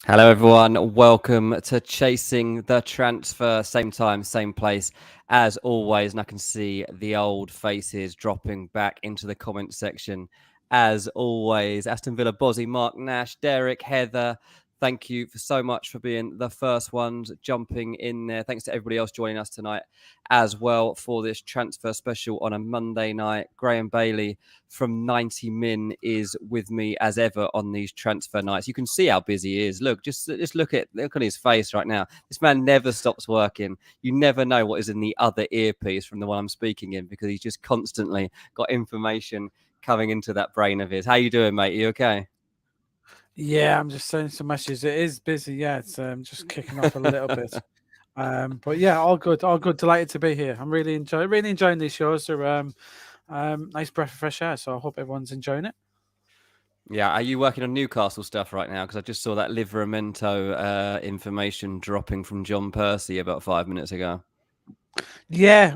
Hello, everyone. Welcome to Chasing the Transfer. Same time, same place as always. And I can see the old faces dropping back into the comment section as always. Aston Villa, Bozzy, Mark Nash, Derek, Heather. Thank you so much for being the first ones jumping in there. Thanks to everybody else joining us tonight as well for this transfer special on a Monday night. Graeme Bailey from 90 Min is with me as ever on these transfer nights. You can see how busy he is. Look, just look on his face right now. This man never stops working. You never know what is in the other earpiece from the one I'm speaking in because he's just constantly got information coming into that brain of his. How you doing, mate? Are you okay? Yeah, I'm just sending some messages. It is busy. Yeah, it's just kicking off a little bit. But yeah, all good, all good. Delighted to be here. I'm really enjoying these shows. They're nice breath of fresh air. So I hope everyone's enjoying it. Yeah, are you working on Newcastle stuff right now? Because I just saw that Livramento information dropping from John Percy about 5 minutes ago. Yeah,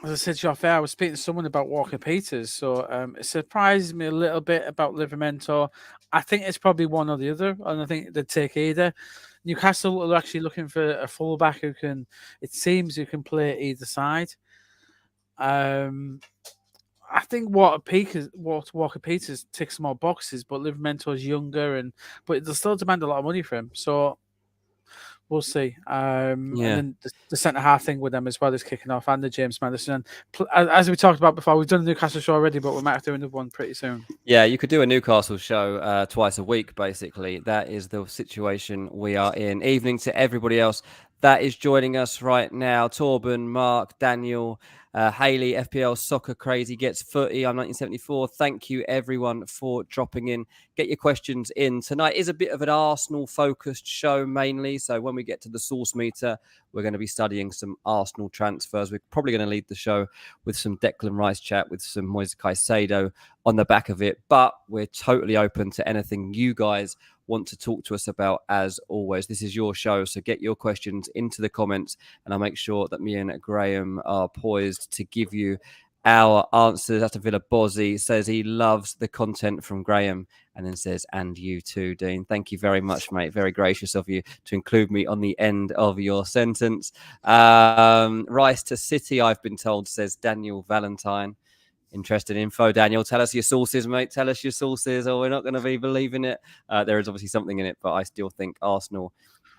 as I said to you off air, I was speaking to someone about Walker Peters. So it surprised me a little bit about Livramento. I think it's probably one or the other, and I think they'd take either. Newcastle are actually looking for a fullback who can, it seems, who can play either side. I think Walker Peters ticks more boxes, but Livermento's younger, but they'll still demand a lot of money for him. So we'll see. And then the centre half thing with them as well is kicking off, and the James Maddison. As we talked about before, we've done a Newcastle show already, but we might have to do another one pretty soon. Yeah, you could do a Newcastle show twice a week, basically. That is the situation we are in. Evening to everybody else that is joining us right now. Torben, Mark, Daniel, Haley, FPL Soccer Crazy Gets Footy. I'm 1974. Thank you, everyone, for dropping in. Get your questions in. Tonight is a bit of an Arsenal-focused show, mainly. So when we get to the source meter, we're going to be studying some Arsenal transfers. We're probably going to lead the show with some Declan Rice chat, with some Moise Caicedo on the back of it, but we're totally open to anything you guys want to talk to us about. As always, this is your show, so get your questions into the comments and I'll make sure that me and Graham are poised to give you our answers. Aston Villa Bozzy says he loves the content from Graham and then says, and you too, Dean. Thank you very much, mate. Very gracious of you to include me on the end of your sentence. Rice to City, I've been told, says Daniel Valentine. Interesting info, Daniel. Tell us your sources, mate. Tell us your sources, or we're not going to be believing it. There is obviously something in it, but I still think Arsenal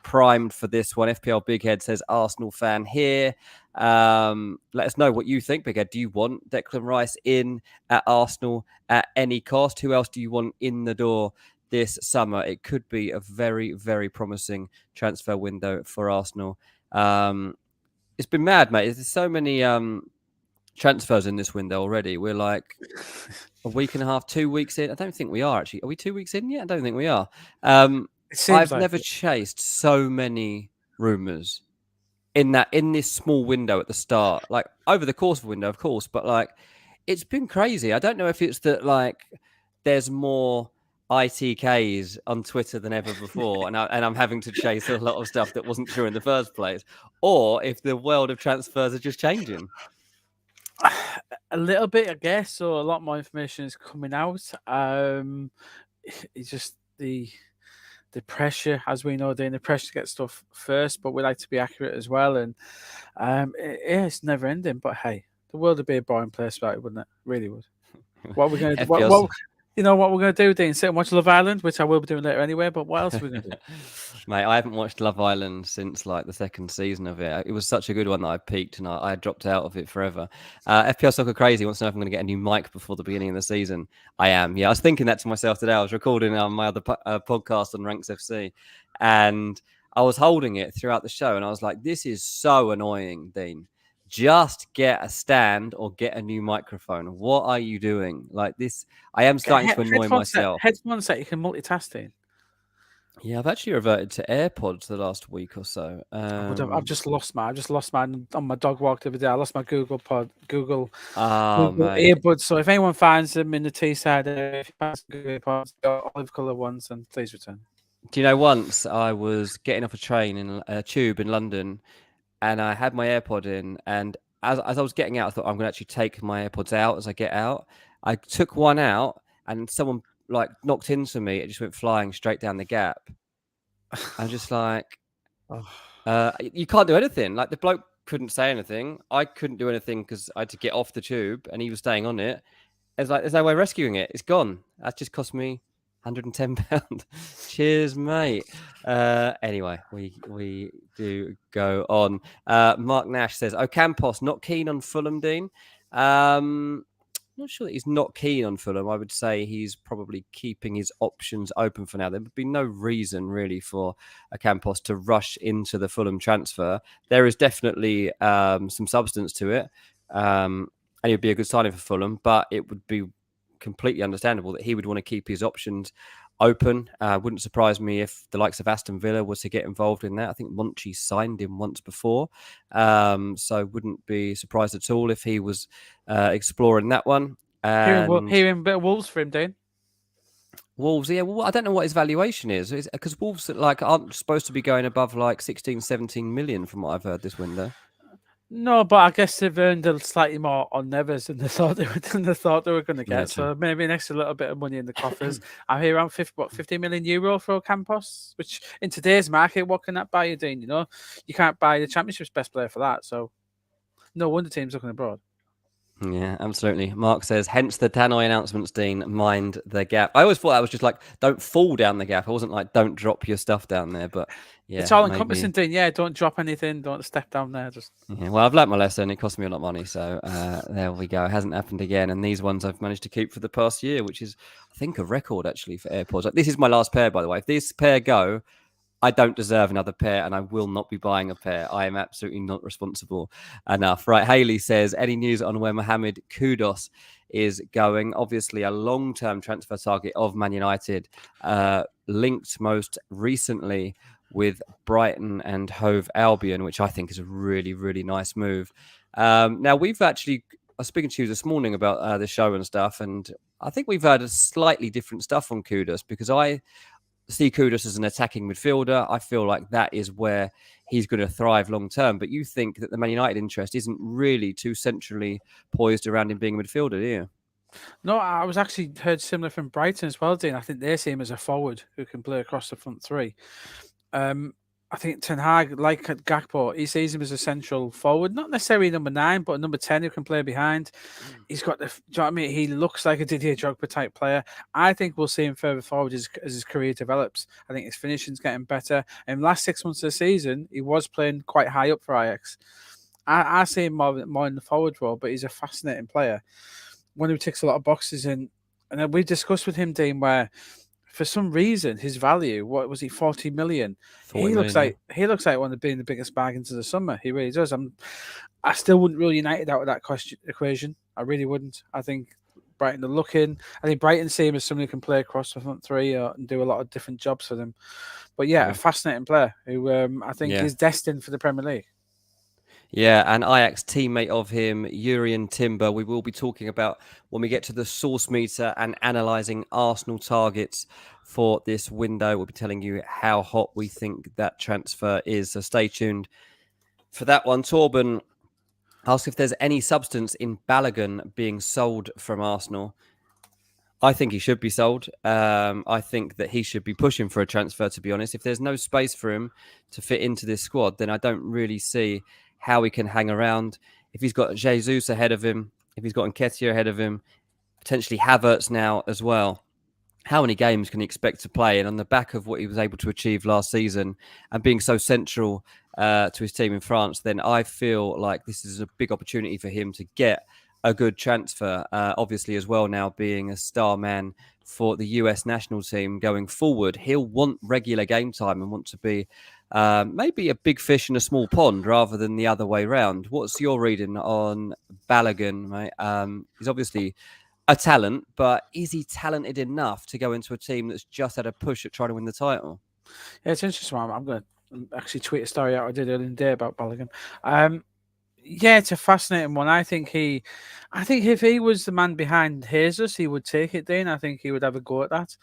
primed for this one. FPL Big Head says Arsenal fan here. Let us know what you think, Big Head. Do you want Declan Rice in at Arsenal at any cost? Who else do you want in the door this summer? It could be a very, very promising transfer window for Arsenal. It's been mad, mate. There's so many transfers in this window already. We're like a week and a half, 2 weeks in. I don't think we are actually. Are we 2 weeks in yet? I don't think we are. I've never chased so many rumors in this small window at the start. Like over the course of a window, of course, but like it's been crazy. I don't know if it's that like there's more ITKs on Twitter than ever before, and I'm having to chase a lot of stuff that wasn't true in the first place, or if the world of transfers are just changing. A little bit, I guess. So a lot more information is coming out. It's just the pressure, as we know, the pressure to get stuff first, but we like to be accurate as well. And it's never ending. But hey, the world would be a boring place without it, wouldn't it? Really would. What we're going to do? You know what we're going to do, Dean? Sit and watch Love Island, which I will be doing later anyway. But what else are we going to do? Mate, I haven't watched Love Island since like the second season of it. It was such a good one that I peaked and I dropped out of it forever. FPL Soccer Crazy wants to know if I'm going to get a new mic before the beginning of the season. I am. Yeah, I was thinking that to myself today. I was recording my other podcast on Ranks FC and I was holding it throughout the show and I was like, this is so annoying, Dean. Just get a stand or get a new microphone. What are you doing? Like this, I am starting to annoy myself. Headphones set, you can multitask in. Yeah, I've actually reverted to AirPods the last week or so. I've just lost mine on my dog walk the other day. I lost my Google mate. earbuds. So if anyone finds them in the Teesside area, if you find some Google earpods, olive colour ones, then please return. Do you know, once I was getting off a train in a tube in London and I had my AirPod in, and as I was getting out, I thought I'm going to actually take my AirPods out as I get out. I took one out and someone like knocked into me. It just went flying straight down the gap. I'm just like, Oh. you can't do anything. Like the bloke couldn't say anything. I couldn't do anything because I had to get off the tube, and he was staying on it. It's like there's no way rescuing it. It's gone. That just cost me £110. Cheers, mate. Anyway, we do go on. Mark Nash says, Ocampos not keen on Fulham, Dean. Not sure that he's not keen on Fulham. I would say he's probably keeping his options open for now. There would be no reason really for Ocampos to rush into the Fulham transfer. There is definitely some substance to it. And it would be a good signing for Fulham, but it would be completely understandable that he would want to keep his options open. Wouldn't surprise me if the likes of Aston Villa was to get involved in that. I think Monchi signed him once before, so wouldn't be surprised at all if he was exploring that one. And Hearing a bit of Wolves for him, Dean. Wolves, yeah, well, I don't know what his valuation is because Wolves aren't supposed to be going above 16, 17 million from what I've heard this window. No, but I guess they've earned a slightly more on Nevers than they thought they were going to get. So maybe an extra little bit of money in the coffers. I hear around 50 million euro for Campos, which in today's market, what can that buy you, Dean? You can't buy the Championship's best player for that. So no wonder teams looking abroad. Yeah, absolutely. Mark says, hence the Tannoy announcements, Dean, mind the gap. I always thought that was just like, don't fall down the gap. I wasn't like, don't drop your stuff down there. But yeah, it's all encompassing, Dean. Yeah, don't drop anything. Don't step down there. Yeah, well, I've learnt my lesson. It cost me a lot of money. So there we go. It hasn't happened again. And these ones I've managed to keep for the past year, which is, I think, a record actually for AirPods. Like, this is my last pair, by the way. If this pair go, I don't deserve another pair and I will not be buying a pair. I am absolutely not responsible enough. Right. Haley says, any news on where Mohamed Kudus is going? Obviously, a long-term transfer target of Man United, linked most recently with Brighton and Hove Albion, which I think is a really, really nice move. Now, I was speaking to you this morning about the show and stuff, and I think we've heard a slightly different stuff on Kudus because I see Kudus as an attacking midfielder. I feel like that is where he's going to thrive long term. But you think that the Man United interest isn't really too centrally poised around him being a midfielder, do you? No, I was actually heard similar from Brighton as well, Dean. I think they see him as a forward who can play across the front three. I think Ten Hag, like at Gakpo, he sees him as a central forward, not necessarily number 9, but number 10 who can play behind. He's got do you know what I mean? He looks like a Didier Drogba type player. I think we'll see him further forward as his career develops. I think his finishing's getting better. In the last 6 months of the season, he was playing quite high up for Ajax. I see him more in the forward role, but he's a fascinating player. One who ticks a lot of boxes in. And we discussed with him, Dean, where for some reason his value, what was he, 40 million? 40 million, He looks like one of being the biggest bargains of the summer. He really does. I still wouldn't rule United out of that equation. I really wouldn't. I think Brighton are looking. I think Brighton see him as somebody who can play across the front three and do a lot of different jobs for them. But yeah, a fascinating player who I think is destined for the Premier League. Yeah, and Ajax teammate of him, Jurien Timber, we will be talking about when we get to the source meter and analysing Arsenal targets for this window. We'll be telling you how hot we think that transfer is. So stay tuned for that one. Torben asks if there's any substance in Balogun being sold from Arsenal. I think he should be sold. I think that he should be pushing for a transfer, to be honest. If there's no space for him to fit into this squad, then I don't really see how he can hang around. If he's got Jesus ahead of him, if he's got Nketiah ahead of him, potentially Havertz now as well, how many games can he expect to play? And on the back of what he was able to achieve last season and being so central to his team in France, then I feel like this is a big opportunity for him to get a good transfer. Obviously, as well, now being a star man for the US national team going forward, he'll want regular game time and want to be maybe a big fish in a small pond rather than the other way around. What's your reading on Balogun, mate? He's obviously a talent, but is he talented enough to go into a team that's just had a push at trying to win the title? Yeah, it's interesting. I'm going to actually tweet a story out I did earlier in the day about Balogun. Yeah, it's a fascinating one. I think if he was the man behind Jesus, he would take it, Dean. I think he would have a go at that.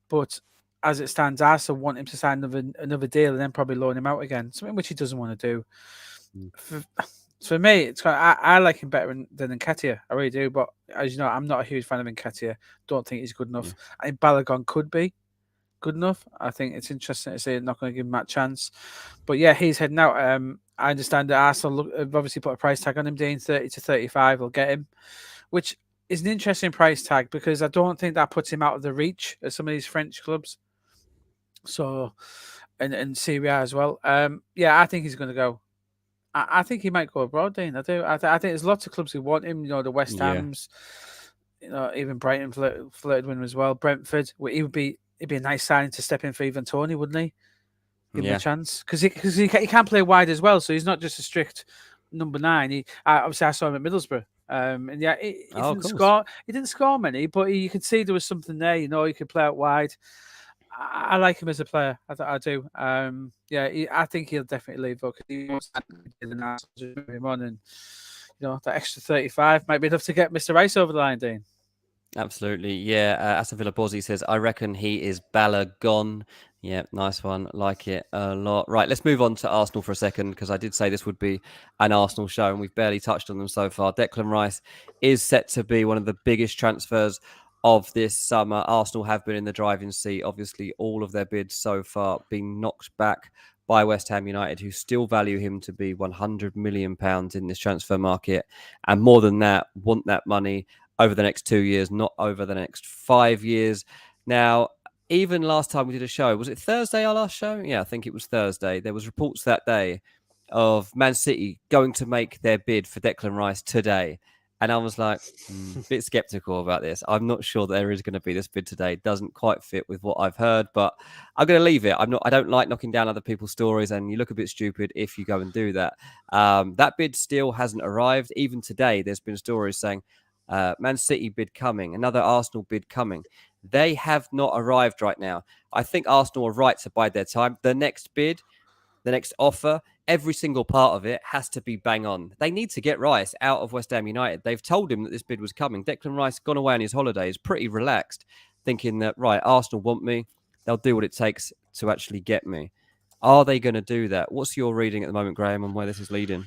But as it stands, I still want him to sign another deal and then probably loan him out again, something which he doesn't want to do. For me, it's I like him better than Nketiah. I really do. But as you know, I'm not a huge fan of Nketiah. Don't think he's good enough. I think Balogun could be. good enough. I think it's interesting to say they're not going to give him that chance. But yeah, he's heading out. I understand that Arsenal have obviously put a price tag on him, Dean, 30 to 35 will get him, which is an interesting price tag because I don't think that puts him out of the reach of some of these French clubs. So, and Serie A as well. Yeah, I think he's going to go. I think he might go abroad, Dean. I do. I think there's lots of clubs who want him. You know, the West Yeah. Hams. You know, even Brighton flirted with him as well. Brentford. He'd be a nice signing to step in for Ivan Toney, wouldn't he? Give him a chance because he can play wide as well. So he's not just a strict number 9. Obviously I saw him at Middlesbrough. And yeah, he didn't score. He didn't score many, but you could see there was something there. You know, he could play out wide. I like him as a player. I do. Yeah, I think he'll definitely leave because he wants to move him on, and you know that extra 35 might be enough to get Mr. Rice over the line, Dean. Absolutely, yeah. Aston Villa Bozzy says, I reckon he is Balagon. Yeah, nice one. Like it a lot. Right, let's move on to Arsenal for a second because I did say this would be an Arsenal show and we've barely touched on them so far. Declan Rice is set to be one of the biggest transfers of this summer. Arsenal have been in the driving seat. Obviously, all of their bids so far being knocked back by West Ham United, who still value him to be £100 million in this transfer market. And more than that, want that money over the next 2 years, not over the next 5 years. Now, even last time we did a show, was it Thursday, our last show? Yeah, I think it was Thursday. There was reports that day of Man City going to make their bid for Declan Rice today. And I was like, a bit skeptical about this. I'm not sure there is going to be this bid today. It doesn't quite fit with what I've heard, but I'm going to leave it. I don't like knocking down other people's stories, and you look a bit stupid if you go and do that. That bid still hasn't arrived. Even today, there's been stories saying, Man City bid coming, another Arsenal bid coming. They have not arrived right now. I think Arsenal are right to bide their time. The next bid, the next offer, every single part of it has to be bang on. They need to get Rice out of West Ham United. They've told him that this bid was coming. Declan Rice gone away on his holidays, pretty relaxed, thinking that, right, Arsenal want me. They'll do what it takes to actually get me. Are they going to do that? What's your reading at the moment, Graham, on where this is leading?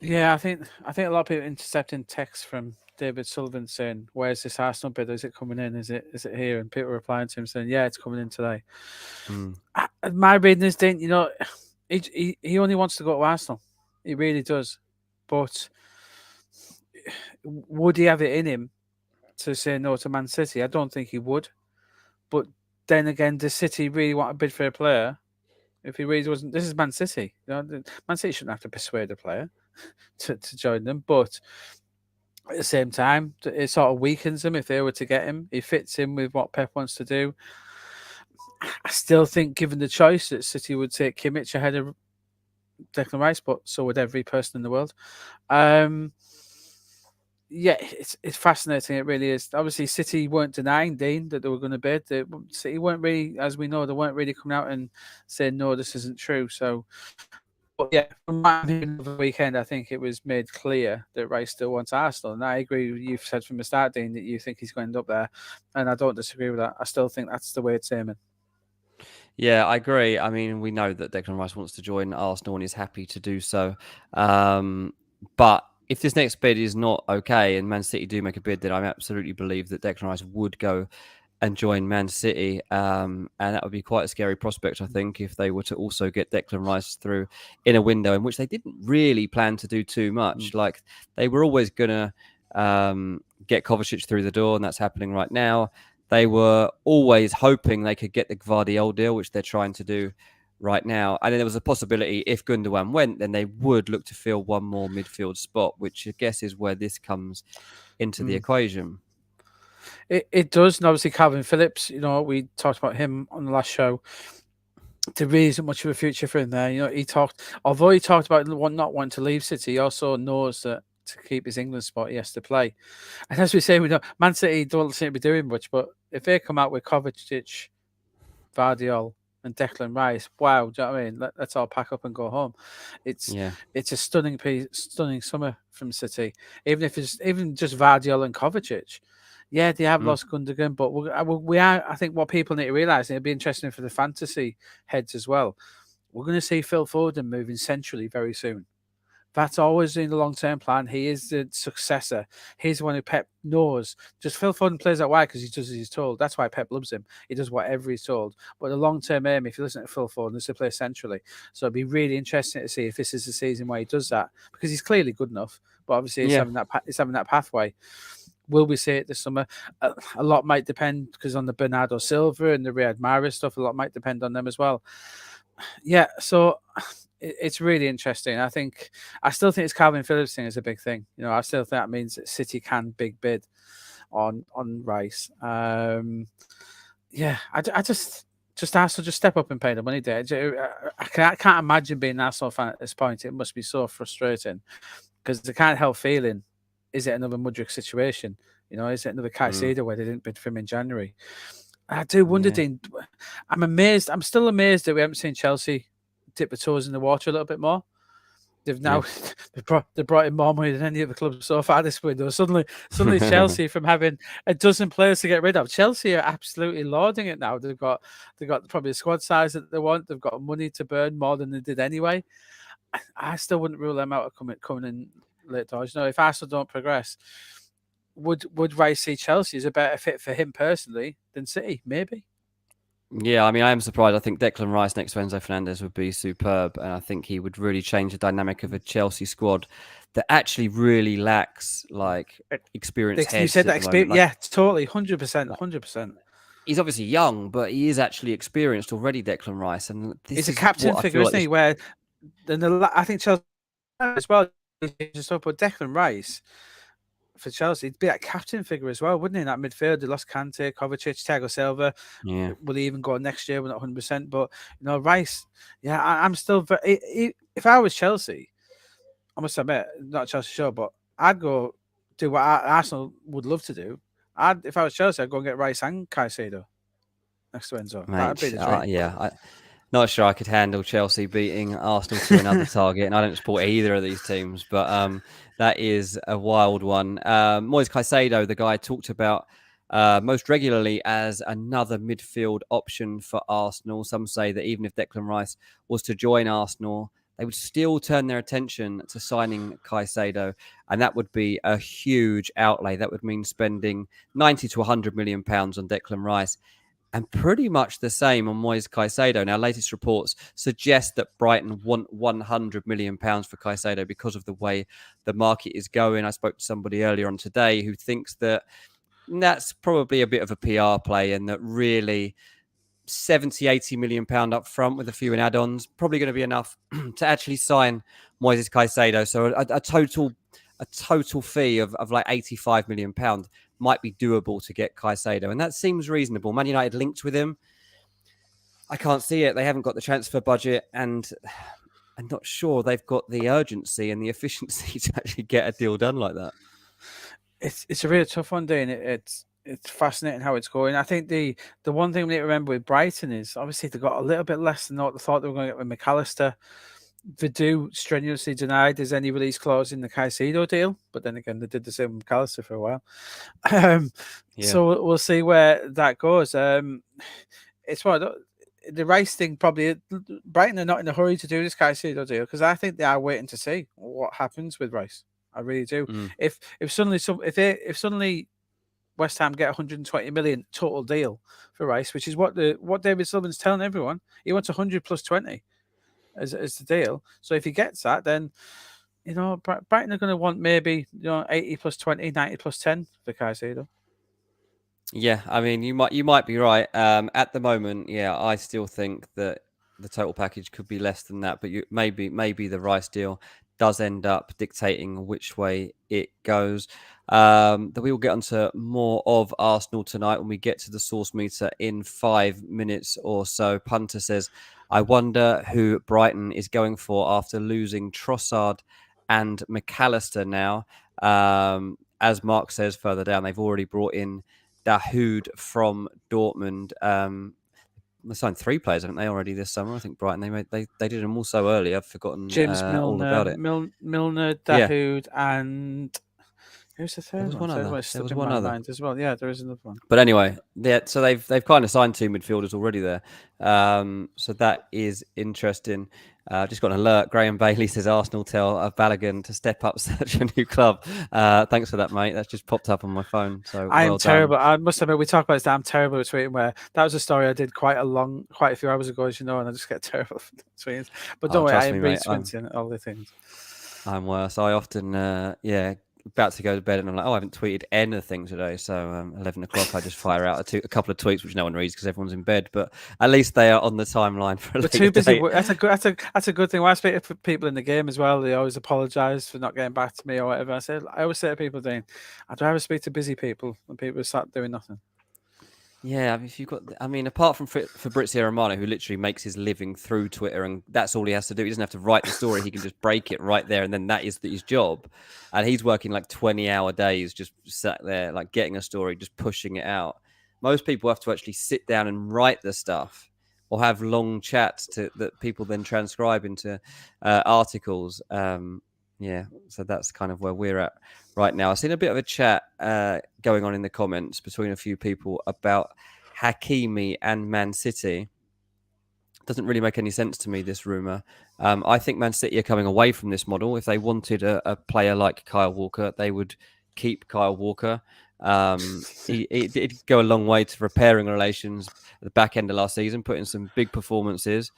Yeah, I think a lot of people intercepting texts from David Sullivan saying, "Where's this Arsenal bid? Is it coming in? Is it here?" And people replying to him saying, "Yeah, it's coming in today." My reading is, Dean, you know, he only wants to go to Arsenal. He really does. But would he have it in him to say no to Man City? I don't think he would. But then again, does City really want to bid for a player? If he really wasn't, this is Man City. You know, Man City shouldn't have to persuade a player to join them. But at the same time, it sort of weakens him if they were to get him. He fits in with what Pep wants to do. I still think, given the choice, that City would take Kimmich ahead of Declan Rice, but so would every person in the world. Yeah, it's fascinating. It really is. Obviously, City weren't denying, Dean, that they were going to bid. City weren't really, as we know, they weren't really coming out and saying, no, this isn't true. So, but yeah, from my opinion of the weekend, I think it was made clear that Rice still wants Arsenal. And I agree with you've said from the start, Dean, that you think he's going to end up there. And I don't disagree with that. I still think that's the way it's aiming. Yeah, I agree. I mean, we know that Declan Rice wants to join Arsenal and is happy to do so. But if this next bid is not okay and Man City do make a bid, then I absolutely believe that Declan Rice would go and join Man City. And that would be quite a scary prospect, I think, if they were to also get Declan Rice through in a window in which they didn't really plan to do too much. Like, they were always going to get Kovacic through the door, and that's happening right now. They were always hoping they could get the Gvardiol deal, which they're trying to do right now. And then there was a possibility if Gundogan went, then they would look to fill one more midfield spot, which I guess is where this comes into the equation. It does. And obviously, Calvin Phillips, you know, we talked about him on the last show. There really isn't much of a future for him there. You know, although he talked about not wanting to leave City, he also knows that to keep his England spot, he has to play. And as we say, we know Man City don't seem to be doing much, but if they come out with Kovacic, Gvardiol, and Declan Rice, wow, do you know what I mean? Let's all pack up and go home. It's a stunning summer from City. Even if it's just Gvardiol and Kovacic. Yeah, they have lost Gundogan, but we are. I think what people need to realise, and it'll be interesting for the fantasy heads as well. We're going to see Phil Foden moving centrally very soon. That's always in the long-term plan. He is the successor. He's the one who Pep knows. Just Phil Foden plays that wide because he does as he's told. That's why Pep loves him. He does whatever he's told. But the long-term aim, if you listen to Phil Foden, is to play centrally. So it'd be really interesting to see if this is the season where he does that, because he's clearly good enough. But obviously, he's having that pathway. Will we see it this summer? A lot might depend, because on the Bernardo Silva and the Riyad Mahrez stuff, a lot might depend on them as well. Yeah, so it's really interesting. I still think it's Calvin Phillips thing is a big thing. I still think that means that City can big bid on Rice. Yeah, I just Arsenal just step up and pay the money there. I can't imagine being an Arsenal fan at this point. It must be so frustrating, because I can't help feeling, is it another Mudryk situation? Is it another Caicedo where they didn't bid for him in January? I do wonder, Dean. I'm amazed. I'm still amazed that we haven't seen Chelsea dip their toes in the water a little bit more. They've now they brought in more money than any other club so far this window. Suddenly Chelsea, from having a dozen players to get rid of, Chelsea are absolutely lauding it now. They've got probably the squad size that they want. They've got money to burn more than they did anyway. I still wouldn't rule them out of coming in late doors. If Arsenal don't progress, would Rice see Chelsea as a better fit for him personally than City? Maybe. Yeah, I mean, I am surprised. I think Declan Rice next to Enzo Fernandez would be superb, and I think he would really change the dynamic of a Chelsea squad that actually really lacks experienced heads. You said that experience, yeah, totally, 100%, 100%. He's obviously young, but he is actually experienced already, Declan Rice, and he's a captain figure, isn't he? Where I think Chelsea as well. Just talk about Declan Rice. For Chelsea, he'd be that captain figure as well, wouldn't he? In that midfield, they lost Kante, Kovacic, Thiago Silva. Yeah. Will he even go next year? We're not 100%. But, Rice, yeah, I'm still... If I was Chelsea, I must admit, not Chelsea sure, but I'd go do what Arsenal would love to do. If I was Chelsea, I'd go and get Rice and Caicedo next to Enzo. Mate, that'd be the dream. Yeah, not sure I could handle Chelsea beating Arsenal to another target, and I don't support either of these teams, but that is a wild one. Moise Caicedo, the guy I talked about most regularly as another midfield option for Arsenal. Some say that even if Declan Rice was to join Arsenal, they would still turn their attention to signing Caicedo, and that would be a huge outlay. That would mean spending 90 to 100 million pounds on Declan Rice, and pretty much the same on Moise Caicedo. Now, latest reports suggest that Brighton want 100 million pounds for Caicedo because of the way the market is going. I spoke to somebody earlier on today who thinks that that's probably a bit of a PR play, and that really 70, 80 million pound up front with a few in add-ons probably going to be enough to actually sign Moises Caicedo. So a total fee of like 85 million pound might be doable to get Caicedo, and that seems reasonable. Man United linked with him. I can't see it. They haven't got the transfer budget, and I'm not sure they've got the urgency and the efficiency to actually get a deal done like that. It's a really tough one, Dean. It's fascinating how it's going. I think the one thing we need to remember with Brighton is obviously they got a little bit less than what they thought they were going to get with McAllister. They do strenuously deny there's any release clause in the Caicedo deal, but then again, they did the same with McAllister for a while. So we'll see where that goes. It's what the Rice thing probably. Brighton are not in a hurry to do this Caicedo deal, because I think they are waiting to see what happens with Rice. I really do. If suddenly West Ham get 120 million total deal for Rice, which is what David Sullivan's telling everyone, he wants 100 plus 20. As the deal. So if he gets that, then Brighton are going to want maybe 80 plus 20, 90 plus 10 for Caicedo. Yeah, I mean, you might be right. At the moment, yeah, I still think that the total package could be less than that, but maybe the Rice deal does end up dictating which way it goes. We will get onto more of Arsenal tonight when we get to the source meter in 5 minutes or so. Punter says, I wonder who Brighton is going for after losing Trossard and McAllister now. As Mark says further down, they've already brought in Dahoud from Dortmund. They signed 3 players, haven't they, already this summer? I think Brighton, they did them all so early. I've forgotten James Milner, all about it. Milner, Dahoud, and who's the third there was one? Other. There was one other as well. Yeah, there is another one. But anyway, so they've kind of signed 2 midfielders already there. So that is interesting. Just got an alert. Graeme Bailey says Arsenal tell Balogun to step up, search a new club. Thanks for that, mate. That's just popped up on my phone. So I am well terrible. done. I must admit, we talked about this. I'm terrible at tweeting. Where that was a story I did quite a few hours ago, as you know, and I just get terrible at tweeting. But don't Oh, worry, I trust am me, mate. retweeting all the things. I'm worse. I often, about to go to bed and I'm like, oh, I haven't tweeted anything today. So 11 o'clock, I just fire out a couple of tweets, which no one reads because everyone's in bed. But at least they are on the timeline for a We're later too busy. date. That's a good thing. When I speak to people in the game as well, they always apologise for not getting back to me or whatever. I always say to people, Dean, I'd rather speak to busy people than people who start doing nothing. Yeah, if you've got, apart from Fabrizio Romano, who literally makes his living through Twitter, and that's all he has to do. He doesn't have to write the story; he can just break it right there, and then that is his job. And he's working like 20-hour days, just sat there, like getting a story, just pushing it out. Most people have to actually sit down and write the stuff, or have long chats that people then transcribe into articles. Yeah, so that's kind of where we're at right now. I've seen a bit of a chat going on in the comments between a few people about Hakimi and Man City. Doesn't really make any sense to me, this rumour. I think Man City are coming away from this model. If they wanted a player like Kyle Walker, they would keep Kyle Walker. He did go a long way to repairing relations at the back end of last season, putting some big performances.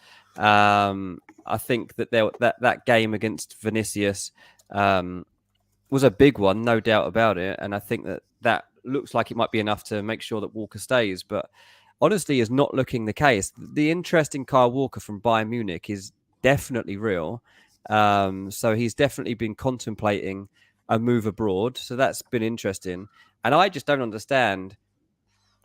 I think that that game against Vinicius was a big one, no doubt about it. And I think that looks like it might be enough to make sure that Walker stays. But honestly, is not looking the case. The interest in Kyle Walker from Bayern Munich is definitely real. So he's definitely been contemplating a move abroad. So that's been interesting. And I just don't understand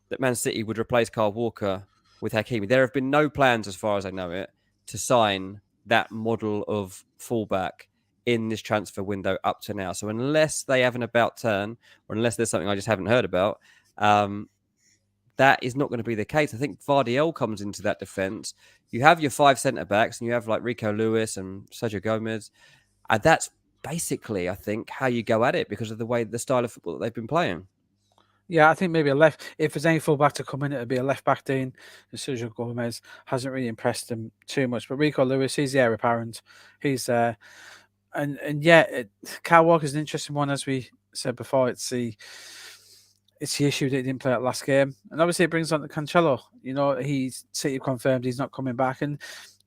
that Man City would replace Kyle Walker with Hakimi. There have been no plans, as far as I know it, to sign that model of fullback in this transfer window up to now. So unless they have an about turn, or unless there's something I just haven't heard about, that is not going to be the case. I think Vardiel comes into that defence. You have your 5 centre-backs, and you have like Rico Lewis and Sergio Gomez. And that's basically, I think, how you go at it because of the style of football that they've been playing. Yeah, I think maybe if there's any fullback to come in, it'd be a left back. Dean Sergio Gomez hasn't really impressed him too much, but Rico Lewis, he's the heir apparent. He's there, and yeah, Kyle Walker's an interesting one, as we said before. It's the issue that he didn't play at last game, and obviously it brings on the Cancelo. You know, he's City confirmed he's not coming back, and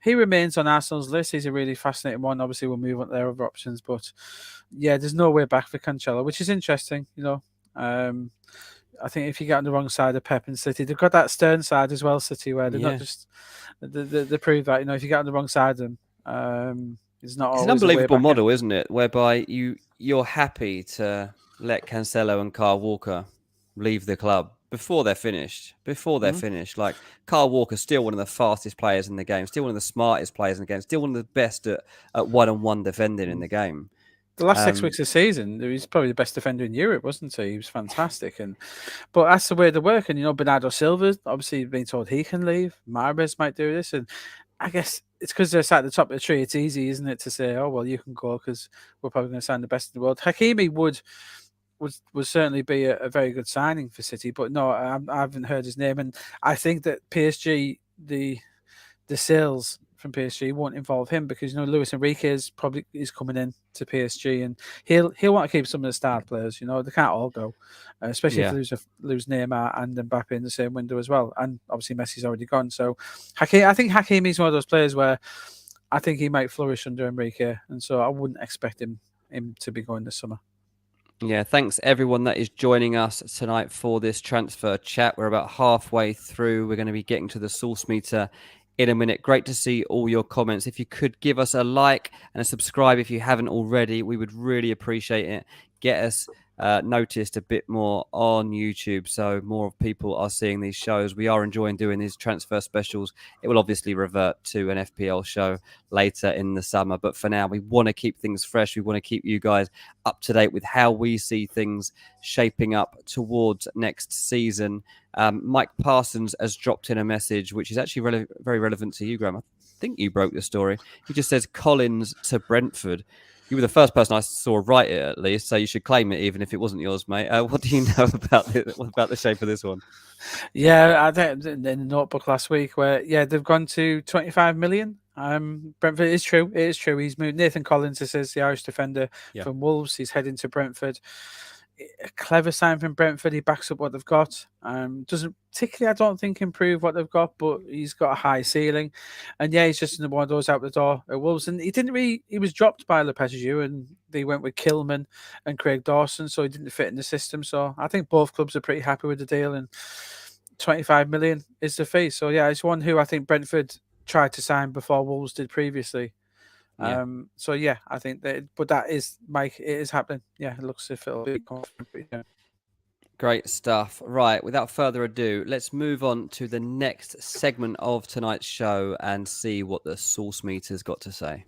he remains on Arsenal's list. He's a really fascinating one. Obviously, we'll move on to their other options, but yeah, there's no way back for Cancelo, which is interesting. You know. I think if you get on the wrong side of Pep and City, they've got that stern side as well, City, where they're not just they prove that, you know, if you get on the wrong side of them, it's not. It's an unbelievable model, isn't it? Whereby you're happy to let Cancelo and Kyle Walker leave the club before they're finished. Like Kyle Walker's still one of the fastest players in the game, still one of the smartest players in the game, still one of the best at one-on-one defending in the game. The last 6 weeks of the season, he was probably the best defender in Europe, wasn't he? He was fantastic. But that's the way they work. And, you know, Bernardo Silva, obviously being told he can leave. Mahrez might do this. And I guess it's because they're sat at the top of the tree. It's easy, isn't it, to say, oh, well, you can go because we're probably going to sign the best in the world. Hakimi would certainly be a very good signing for City. But no, I haven't heard his name. And I think that PSG, the sales from PSG won't involve him because, you know, Luis Enrique is coming in to PSG, and he'll want to keep some of the star players. You know, they can't all go, especially if they lose Neymar and Mbappe in the same window as well. And obviously Messi's already gone. So I think Hakimi is one of those players where I think he might flourish under Enrique, and so I wouldn't expect him to be going this summer. Yeah, thanks everyone that is joining us tonight for this transfer chat. We're about halfway through. We're going to be getting to the source meter in a minute. Great to see all your comments. If you could give us a like and a subscribe if you haven't already, we would really appreciate it. Get us noticed a bit more on YouTube, so more people are seeing these shows. We are enjoying doing these transfer specials. It will obviously revert to an FPL show later in the summer, but for now we want to keep things fresh. We want to keep you guys up to date with how we see things shaping up towards next season. Mike Parsons has dropped in a message which is actually very relevant to you, Graham. I think you broke the story. He just says Collins to Brentford. You were the first person I saw write it, at least, so you should claim it even if it wasn't yours, mate. What do you know about the shape of this one? Yeah, I think in the notebook last week where, they've gone to 25 million. Brentford is true. It is true. He's moved. Nathan Collins, this is the Irish defender from Wolves. He's heading to Brentford. A clever sign from Brentford. He backs up what they've got. Doesn't particularly, I don't think, improve what they've got, but he's got a high ceiling. And yeah, he's just one of those out the door at Wolves. And he was dropped by Lepeteju, and they went with Kilman and Craig Dawson, so he didn't fit in the system. So I think both clubs are pretty happy with the deal, and 25 million is the fee. So yeah, it's one who I think Brentford tried to sign before Wolves did previously. So yeah, I think that, but that is, Mike, it is happening. Yeah, it looks as if it'll be confident. Great stuff. Right, without further ado, let's move on to the next segment of tonight's show and see what the source meter's got to say.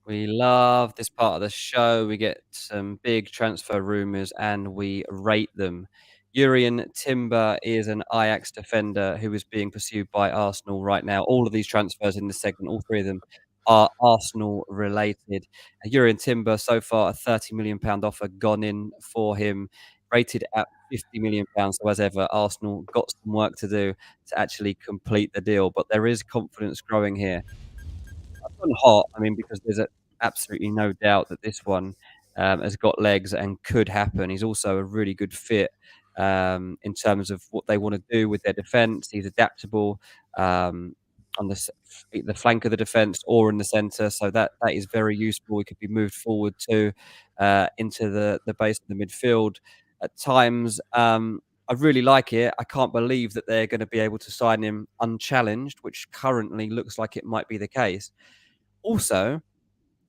We love this part of the show. We get some big transfer rumours and we rate them. Jurrien Timber is an Ajax defender who is being pursued by Arsenal right now. All of these transfers in this segment, all three of them, are Arsenal related. Jurrien Timber, so far, a £30 million offer gone in for him, rated at £50 million. So as ever, Arsenal got some work to do to actually complete the deal. But there is confidence growing here. I've gone hot, I mean, because there's absolutely no doubt that this one has got legs and could happen. He's also a really good fit in terms of what they want to do with their defence. He's adaptable on the flank of the defence or in the centre, so that is very useful. He could be moved forward to into the base of the midfield at times. I really like it. I can't believe that they're going to be able to sign him unchallenged, which currently looks like it might be the case. Also,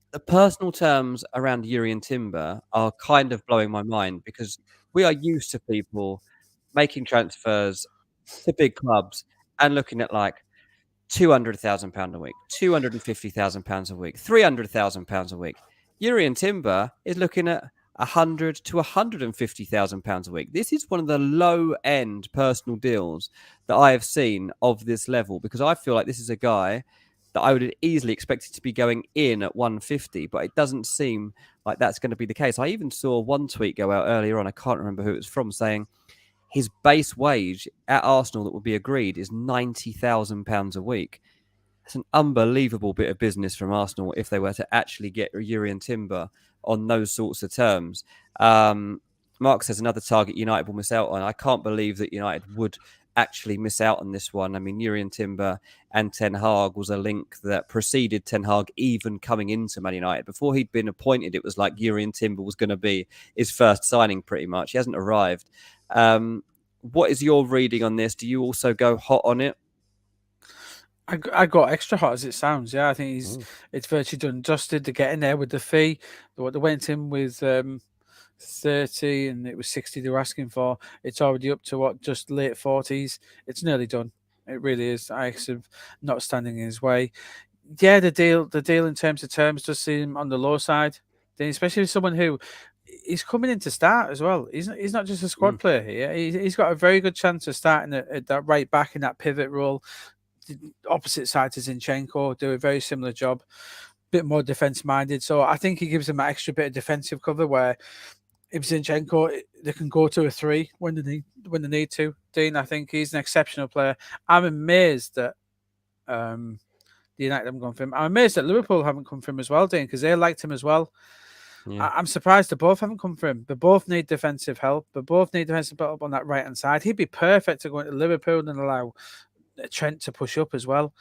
the personal terms around Jurrien Timber are kind of blowing my mind because we are used to people making transfers to big clubs and looking at like £200,000 a week, £250,000 a week, £300,000 a week. Jurrien Timber is looking at £100,000 to £150,000 a week. This is one of the low-end personal deals that I have seen of this level because I feel like this is a guy that I would have easily expected to be going in at 150, but it doesn't seem like that's going to be the case. I even saw one tweet go out earlier on, I can't remember who it was from, saying his base wage at Arsenal that would be agreed is £90,000 a week. It's an unbelievable bit of business from Arsenal if they were to actually get Jurrien Timber on those sorts of terms. Mark says another target United will miss out on. I can't believe that United would actually miss out on this one. I mean, Jurrien Timber and Ten Hag was a link that preceded Ten Hag even coming into Man United. Before he'd been appointed, it was like Jurrien Timber was going to be his first signing pretty much. He hasn't arrived. What is your reading on this? Do you also go hot on it? I got extra hot as it sounds. Yeah, I think it's virtually done dusted. They're getting there with the fee. They went in with 30 and it was 60 they were asking for. It's already up to just late 40s. It's nearly done. It really is. Ajax have not standing in his way. Yeah, the deal in terms of terms does seem on the low side. Then especially with someone who he's coming in to start as well. He's not just a squad player here. He's got a very good chance of starting at that right back in that pivot role. The opposite side to Zinchenko, do a very similar job, bit more defense minded. So I think he gives them an extra bit of defensive cover where if Zinchenko, they can go to a 3 when they need to. Dean, I think he's an exceptional player. I'm amazed that the United haven't gone for him. I'm amazed that Liverpool haven't come for him as well, Dean, because they liked him as well. Yeah. I'm surprised they both haven't come for him. They both need defensive help. They both need defensive help on that right hand side. He'd be perfect to go into Liverpool and allow Trent to push up as well.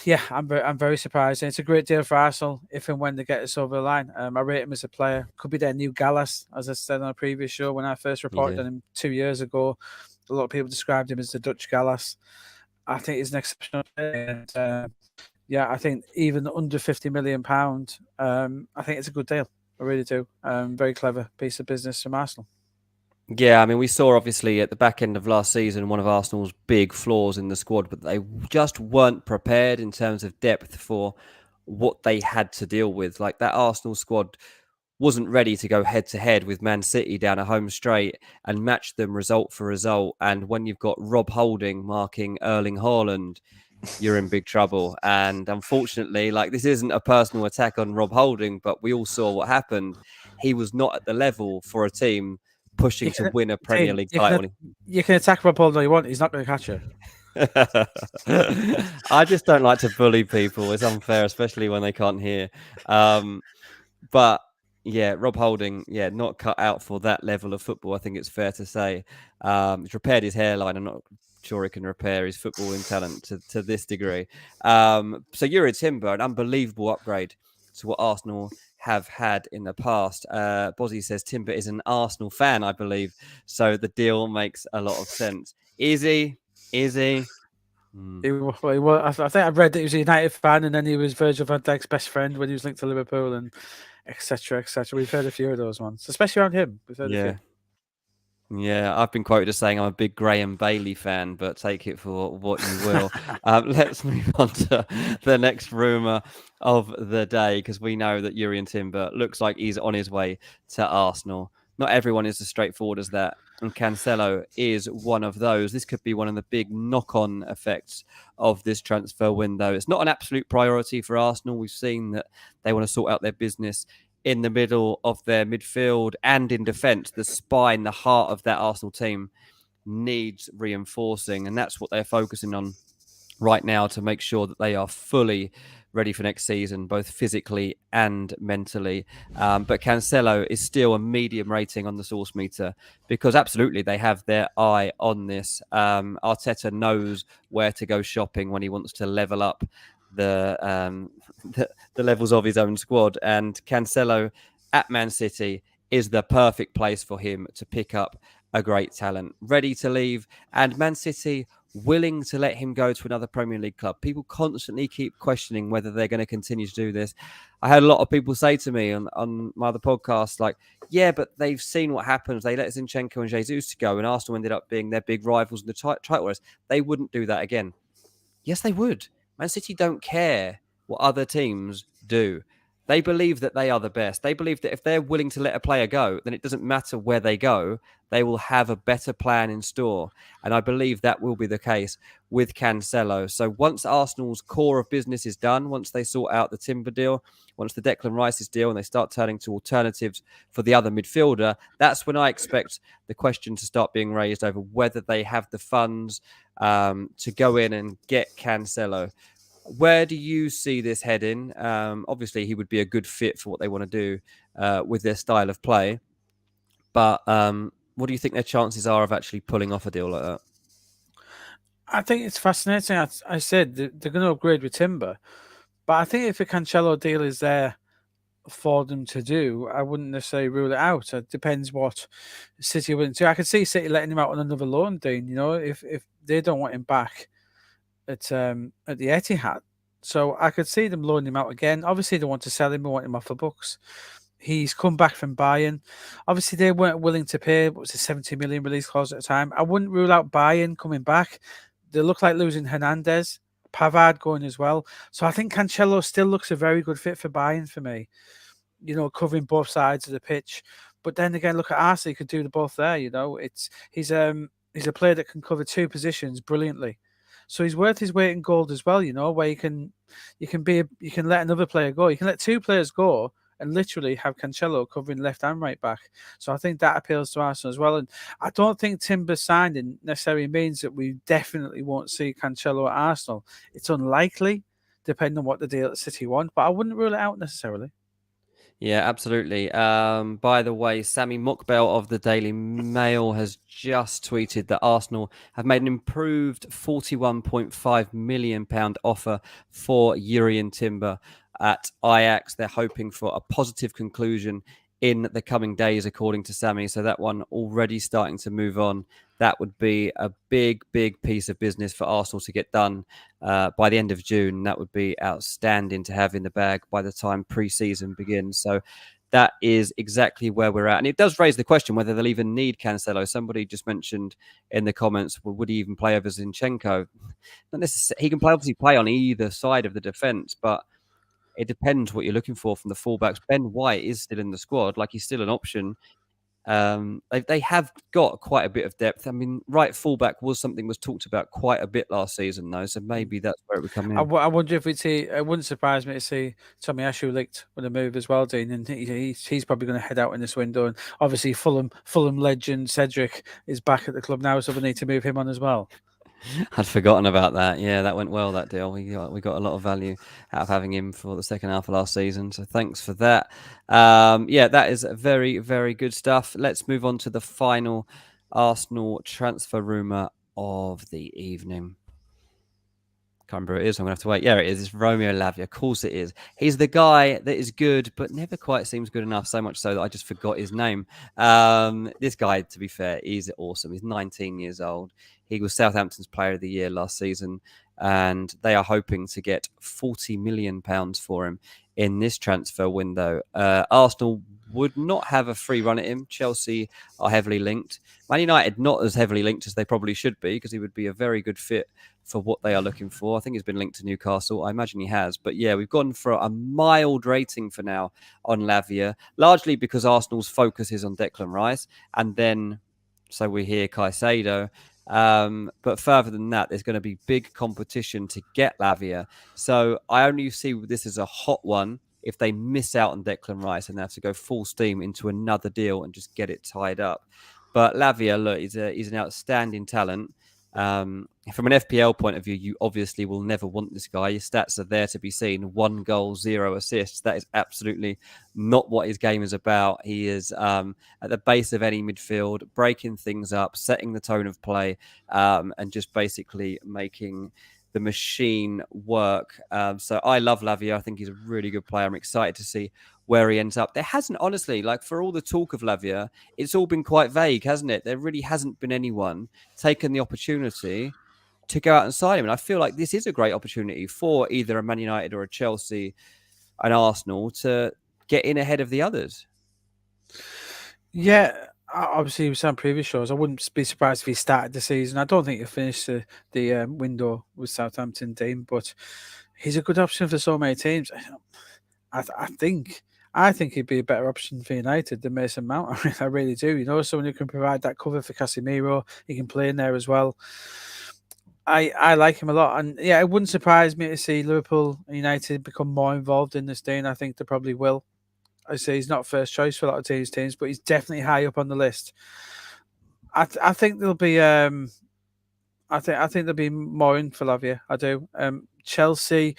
Yeah, I'm very surprised. And it's a great deal for Arsenal if and when they get us over the line. I rate him as a player. Could be their new Gallas, as I said on a previous show when I first reported on him 2 years ago. A lot of people described him as the Dutch Gallas. I think he's an exceptional player. And, yeah, I think even under £50 million, I think it's a good deal. I really do. Very clever piece of business from Arsenal. Yeah, I mean, we saw obviously at the back end of last season one of Arsenal's big flaws in the squad, but they just weren't prepared in terms of depth for what they had to deal with. Like that Arsenal squad wasn't ready to go head to head with Man City down a home straight and match them result for result. And when you've got Rob Holding marking Erling Haaland, you're in big trouble. And unfortunately, like, this isn't a personal attack on Rob Holding, but we all saw what happened. He was not at the level for a team pushing to win a Premier League title. You can attack Rob Holding all you want. He's not going to catch you. I just don't like to bully people. It's unfair, especially when they can't hear. But yeah, Rob Holding, not cut out for that level of football. I think it's fair to say. He's repaired his hairline. I'm not sure he can repair his footballing talent to this degree. So Yuri Timber, an unbelievable upgrade to what Arsenal have had in the past. Bozzy says Timber is an Arsenal fan, I believe. So the deal makes a lot of sense. Is he? I think I read that he was a United fan, and then he was Virgil van Dijk's best friend when he was linked to Liverpool, and etc. We've heard a few of those ones, especially around him. We've heard a few. Yeah, I've been quoted as saying I'm a big Graeme Bailey fan, but take it for what you will. Let's move on to the next rumour of the day, because we know that Yuri Timber looks like he's on his way to Arsenal. Not everyone is as straightforward as that, and Cancelo is one of those. This could be one of the big knock-on effects of this transfer window. It's not an absolute priority for Arsenal. We've seen that they want to sort out their business in the middle of their midfield and in defence. The spine, the heart of that Arsenal team needs reinforcing, and that's what they're focusing on right now to make sure that they are fully ready for next season, both physically and mentally. But Cancelo is still a medium rating on the source meter, because absolutely they have their eye on this. Arteta knows where to go shopping when he wants to level up the levels of his own squad, and Cancelo at Man City is the perfect place for him to pick up a great talent, ready to leave, and Man City willing to let him go to another Premier League club. People constantly keep questioning whether they're going to continue to do this. I had a lot of people say to me on my other podcasts, like, yeah, but they've seen what happens. They let Zinchenko and Jesus go, and Arsenal ended up being their big rivals in the title race. They wouldn't do that again. Yes, they would. Man City don't care what other teams do. They believe that they are the best. They believe that if they're willing to let a player go, then it doesn't matter where they go. They will have a better plan in store. And I believe that will be the case with Cancelo. So once Arsenal's core of business is done, once they sort out the Timber deal, once the Declan Rice's deal, and they start turning to alternatives for the other midfielder, that's when I expect the question to start being raised over whether they have the funds to go in and get Cancelo. Where do you see this heading? Obviously, he would be a good fit for what they want to do with their style of play. But what do you think their chances are of actually pulling off a deal like that? I think it's fascinating. I said they're going to upgrade with Timber, but I think if a Cancelo deal is there for them to do, I wouldn't necessarily rule it out. It depends what City are willing to do. I could see City letting him out on another loan, Dean. You know, if they don't want him back at the Etihad, so I could see them loaning him out again. Obviously, they want to sell him. They want him off the books. He's come back from Bayern. Obviously, they weren't willing to pay, what was it, 70 million release clause at the time. I wouldn't rule out Bayern coming back. They look like losing Hernandez, Pavard going as well. So I think Cancelo still looks a very good fit for Bayern for me. You know, covering both sides of the pitch. But then again, look at Arsenal. He could do the both there. You know, he's a player that can cover two positions brilliantly. So he's worth his weight in gold as well. You know, where you can let another player go. You can let two players go and literally have Cancelo covering left and right back. So I think that appeals to Arsenal as well. And I don't think Timber signing necessarily means that we definitely won't see Cancelo at Arsenal. It's unlikely, depending on what the deal at City want, but I wouldn't rule it out necessarily. Yeah, absolutely. By the way, Sammy Mukbel of the Daily Mail has just tweeted that Arsenal have made an improved £41.5 million offer for Yuri Timber at Ajax. They're hoping for a positive conclusion in the coming days, according to Sammy. So that one already starting to move on. That would be a big, big piece of business for Arsenal to get done by the end of June. That would be outstanding to have in the bag by the time pre-season begins. So that is exactly where we're at. And it does raise the question whether they'll even need Cancelo. Somebody just mentioned in the comments, well, would he even play over Zinchenko? Not necessarily. He can obviously play on either side of the defence, but it depends what you're looking for from the fullbacks. Ben White is still in the squad, like he's still an option. They have got quite a bit of depth. I mean, right fullback was talked about quite a bit last season, though. So maybe that's where it would come in. I wonder if we'd see. It wouldn't surprise me to see Tommy Ashu linked with a move as well, Dean, and he's probably going to head out in this window. And obviously, Fulham legend Cedric is back at the club now, so we need to move him on as well. I'd forgotten about that. Yeah, that went well, that deal. We got a lot of value out of having him for the second half of last season. So thanks for that. Yeah, that is very, very good stuff. Let's move on to the final Arsenal transfer rumour of the evening. Can't remember who it is. I'm going to have to wait. Yeah, it is. It's Romeo Lavia. Of course it is. He's the guy that is good, but never quite seems good enough, so much so that I just forgot his name. This guy, to be fair, he's awesome. He's 19 years old. He was Southampton's Player of the Year last season, and they are hoping to get £40 million for him in this transfer window. Arsenal would not have a free run at him. Chelsea are heavily linked. Man United not as heavily linked as they probably should be, because he would be a very good fit for what they are looking for. I think he's been linked to Newcastle. I imagine he has. But yeah, we've gone for a mild rating for now on Lavia, largely because Arsenal's focus is on Declan Rice. And then, so we hear Caicedo. But further than that, there's going to be big competition to get Lavia. So I only see this as a hot one if they miss out on Declan Rice and they have to go full steam into another deal and just get it tied up. But Lavia, look, he's an outstanding talent. From an FPL point of view, you obviously will never want this guy. Your stats are there to be seen. 1 goal, 0 assists. That is absolutely not what his game is about. He is at the base of any midfield, breaking things up, setting the tone of play, and just basically making the machine work. So I love Lavia. I think he's a really good player. I'm excited to see where he ends up. There hasn't, honestly, like for all the talk of Lavia, it's all been quite vague, hasn't it? There really hasn't been anyone taken the opportunity to go out and sign him. And I feel like this is a great opportunity for either a Man United or a Chelsea and Arsenal to get in ahead of the others. Yeah, obviously, with some previous shows, I wouldn't be surprised if he started the season. I don't think he'll finish the window with Southampton, Dean, but he's a good option for so many teams. I think he'd be a better option for United than Mason Mount. I really do. You know, someone who can provide that cover for Casemiro. He can play in there as well. I like him a lot, and yeah, it wouldn't surprise me to see Liverpool and United become more involved in this, Dean. I think they probably will. I say he's not first choice for a lot of teams, but he's definitely high up on the list. I think there'll be I think there'll be more in for Lavia. I do. Chelsea,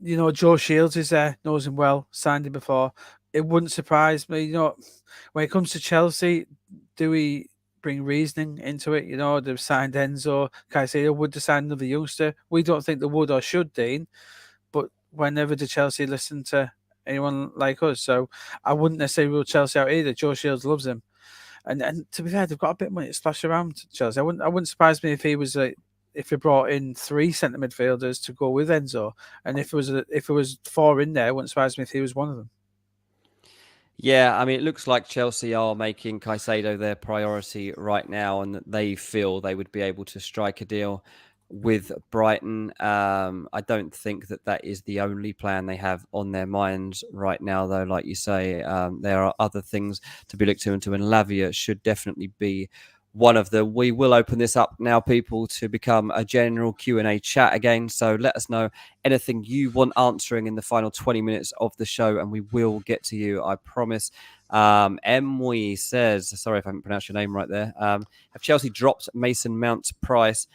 you know, Joe Shields is there, knows him well, signed him before. It wouldn't surprise me, you know, when it comes to Chelsea, do we bring reasoning into it? You know, they've signed Enzo, Caicedo, would they sign another youngster? We don't think they would or should, Dean, but whenever did Chelsea listen to anyone like us? So I wouldn't necessarily rule Chelsea out either. Joe Shields loves him. And to be fair, they've got a bit of money to splash around Chelsea. I wouldn't surprise me if he was if we brought in 3 centre midfielders to go with Enzo, and if it was 4 in there, it wouldn't surprise me if he was one of them. Yeah, I mean, it looks like Chelsea are making Caicedo their priority right now, and that they feel they would be able to strike a deal with Brighton. I don't think that is the only plan they have on their minds right now, though. Like you say, there are other things to be looked into, and Lavia should definitely be one of them. We will open this up now, people, to become a general Q&A chat again. So let us know anything you want answering in the final 20 minutes of the show, and we will get to you, I promise. Emwe says, sorry if I haven't pronounced your name right there. Have Chelsea dropped Mason Mount's price?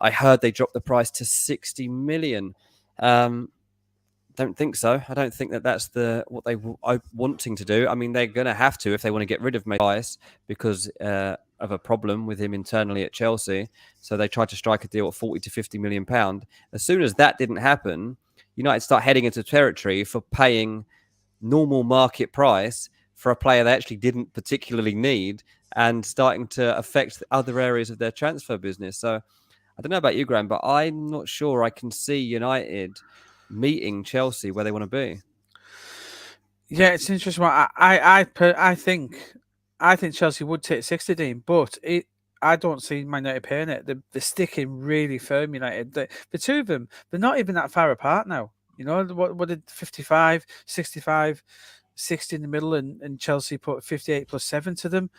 I heard they dropped the price to 60 million. Don't think so. I don't think that's what they are wanting to do. I mean, they're going to have to if they want to get rid of Mason because of a problem with him internally at Chelsea. So they tried to strike a deal at 40 to 50 million pound. As soon as that didn't happen, United start heading into territory for paying normal market price for a player they actually didn't particularly need and starting to affect other areas of their transfer business. So I don't know about you, Graeme, but I'm not sure I can see United meeting Chelsea where they want to be. Yeah, it's interesting. I think Chelsea would take 60, Dean, but I don't see Man United paying it. They're sticking really firm, United. The two of them, they're not even that far apart now. You know, what did 55, 65? 60 in the middle, and Chelsea put 58 plus 7 to them.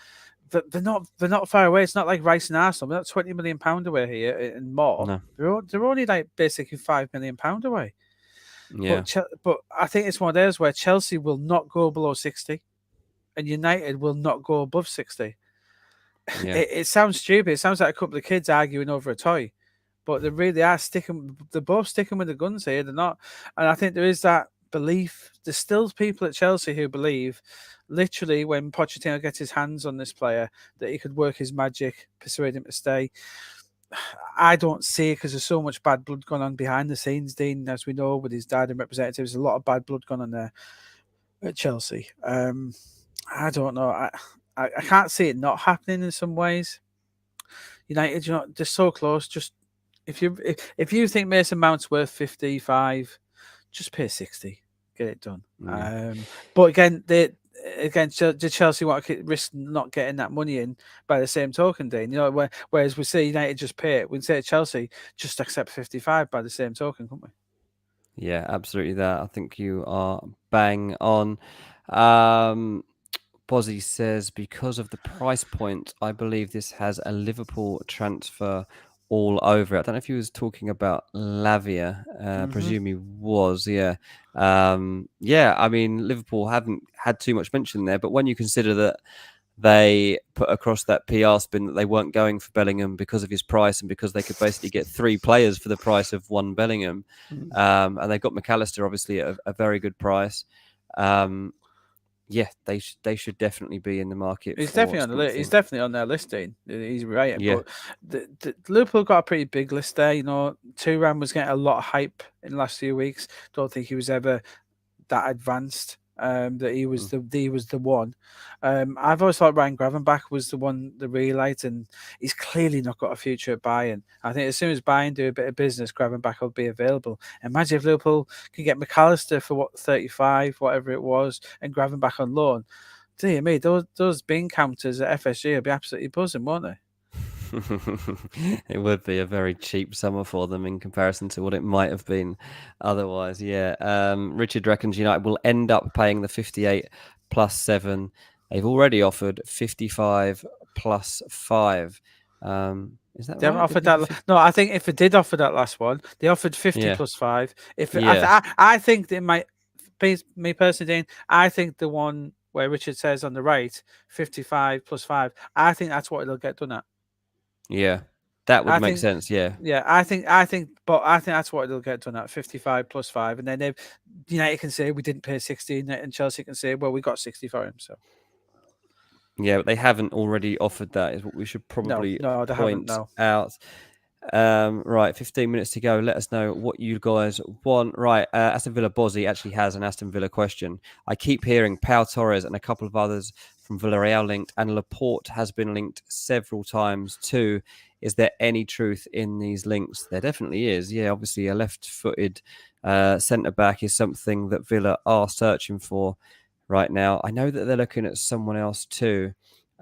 They're not far away. It's not like Rice and Arsenal. They're not £20 million away here and more. No. They're only like basically £5 million away. Yeah. But I think it's one of those where Chelsea will not go below 60, and United will not go above 60. Yeah. It sounds stupid. It sounds like a couple of kids arguing over a toy, but they really are sticking. They're both sticking with the guns here. They're not, and I think there is that belief. There's still people at Chelsea who believe, literally, when Pochettino gets his hands on this player, that he could work his magic, persuade him to stay. I don't see it because there's so much bad blood going on behind the scenes, Dean, as we know, with his dad and representatives. A lot of bad blood going on there at Chelsea. I don't know. I can't see it not happening in some ways. United, they're so close. Just if you think Mason Mount's worth 55, just pay 60, get it done. Yeah. But again, did Chelsea want to risk not getting that money in by the same token, Dean? Whereas we say United just pay it, we say Chelsea just accept 55 by the same token, couldn't we? Yeah, absolutely. That I think you are bang on. Bozzy says, because of the price point, I believe this has a Liverpool transfer all over it. I don't know if he was talking about Lavia. Presume he was. Yeah. Yeah. I mean, Liverpool haven't had too much mention there, but when you consider that they put across that PR spin that they weren't going for Bellingham because of his price and because they could basically get 3 players for the price of 1 Bellingham, and they've got McAllister obviously at a very good price. Yeah, they should definitely be in the market. He's definitely on the list. He's definitely on their list, Dean. He's right. Yeah. But the Liverpool got a pretty big list there. Thuram was getting a lot of hype in the last few weeks. Don't think he was ever that advanced. That he was the one. I've always thought Ryan Gravenbach was the one that really liked, and he's clearly not got a future at Bayern. I think as soon as Bayern do a bit of business, Gravenbach will be available. Imagine if Liverpool can get McAllister for 35, whatever it was, and Gravenbach on loan. Dear me, those bean counters at FSG will be absolutely buzzing, won't they? It would be a very cheap summer for them in comparison to what it might have been otherwise. Yeah. Richard reckons United will end up paying the 58 plus 7. They've already offered 55 plus 5. Is that they right? haven't offered that. No, I think if they did offer that last one, they offered 50 plus 5. I think they might. Me personally, Dean, I think the one where Richard says on the right, 55 plus 5, I think that's what it'll get done at. Yeah, that would make sense. Yeah. Yeah, I think that's what it'll get done at, 55 plus 5, and then United can say we didn't pay 60, and Chelsea can say, well, we got 60 for him. So. Yeah, but they haven't already offered that. Is what we should probably point out. Right, 15 minutes to go. Let us know what you guys want. Right, Aston Villa Bozzy actually has an Aston Villa question. I keep hearing Pau Torres and a couple of others from Villarreal linked, and Laporte has been linked several times too. Is there any truth in these links? There definitely is. Yeah, obviously a left-footed centre-back is something that Villa are searching for right now. I know that they're looking at someone else too.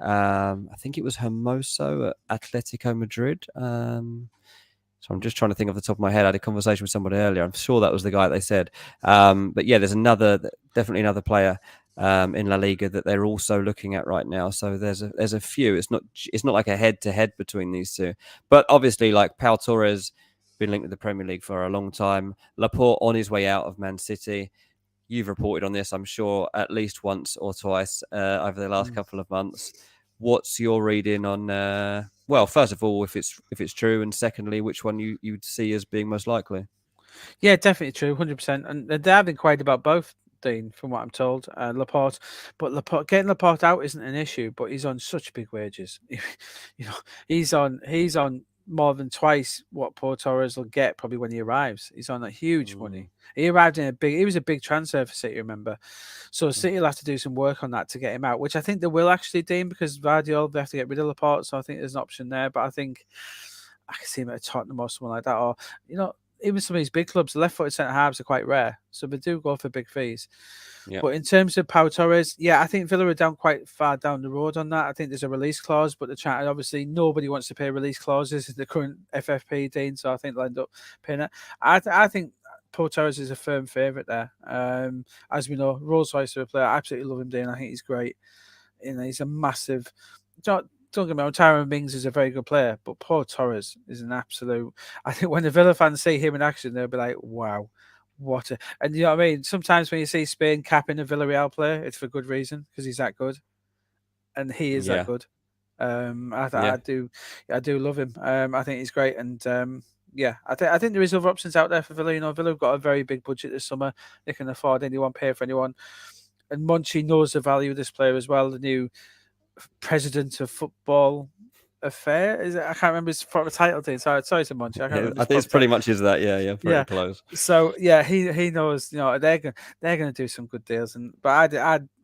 I think it was Hermoso at Atletico Madrid. So I'm just trying to think off the top of my head. I had a conversation with somebody earlier. I'm sure that was the guy they said. But yeah, there's definitely another player in La Liga that they're also looking at right now. So there's a few. It's not like a head-to-head between these two. But obviously, like Pau Torres, been linked with the Premier League for a long time. Laporte on his way out of Man City. You've reported on this, I'm sure, at least once or twice over the last couple of months. What's your reading on? Well, first of all, if it's true, and secondly, which one you'd see as being most likely? Yeah, definitely true, 100%. And they have inquired about both, Dean, from what I'm told. Laporte, but getting Laporte out isn't an issue. But he's on such big wages. He's on more than twice what Pau Torres will get probably when he arrives. He's on a huge money. He arrived he was a big transfer for City, remember? So City will have to do some work on that to get him out, which I think they will actually, Dean, because Vardiol, they have to get rid of Laporte. So I think there's an option there. But I think I can see him at Tottenham or someone like that. Or, even some of these big clubs, the left-footed centre-halves are quite rare. So they do go for big fees. Yep. But in terms of Pau Torres, yeah, I think Villa are quite far down the road on that. I think there's a release clause, but obviously nobody wants to pay release clauses in the current FFP, Dean, so I think they'll end up paying it. I think Paul Torres is a firm favourite there. As we know, Rolls Royce player, I absolutely love him, Dean. I think he's great. He's a massive. Don't get me wrong, Tyrone Mings is a very good player, but Paul Torres is an absolute. I think when the Villa fans see him in action, they'll be like, "Wow, what a!" And you know what I mean. Sometimes when you see Spain capping a Villarreal player, it's for good reason because he's that good, and he is that good. I do love him. I think he's great, and I think there is other options out there for Villa. You know, Villa have got a very big budget this summer; they can afford anyone, pay for anyone, and Monchi knows the value of this player as well. The new president of football affair is it? I can't remember his proper title. Sorry to Monchi. I can't remember. I think it's pretty much is that. Yeah, pretty close. So he knows. You know, they're gonna do some good deals, but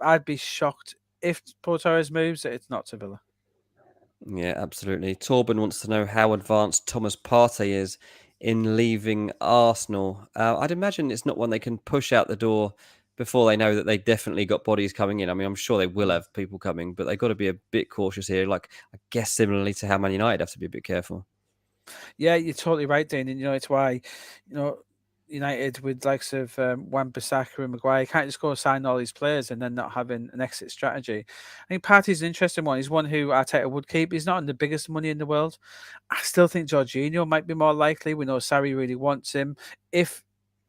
I'd be shocked if Paul Torres moves. It's not to Villa. Yeah, absolutely. Torben wants to know how advanced Thomas Partey is in leaving Arsenal. I'd imagine it's not one they can push out the door before they know that they definitely got bodies coming in. I mean, I'm sure they will have people coming, but they've got to be a bit cautious here. Like, I guess similarly to how Man United have to be a bit careful. Yeah, you're totally right, Dean. And, you know, it's why, you know, United with likes of Wan-Bissaka and Maguire can't just go sign all these players and then not having an exit strategy. I think Partey's an interesting one. He's one who Arteta would keep. He's not on the biggest money in the world. I still think Jorginho might be more likely. We know Sarri really wants him. If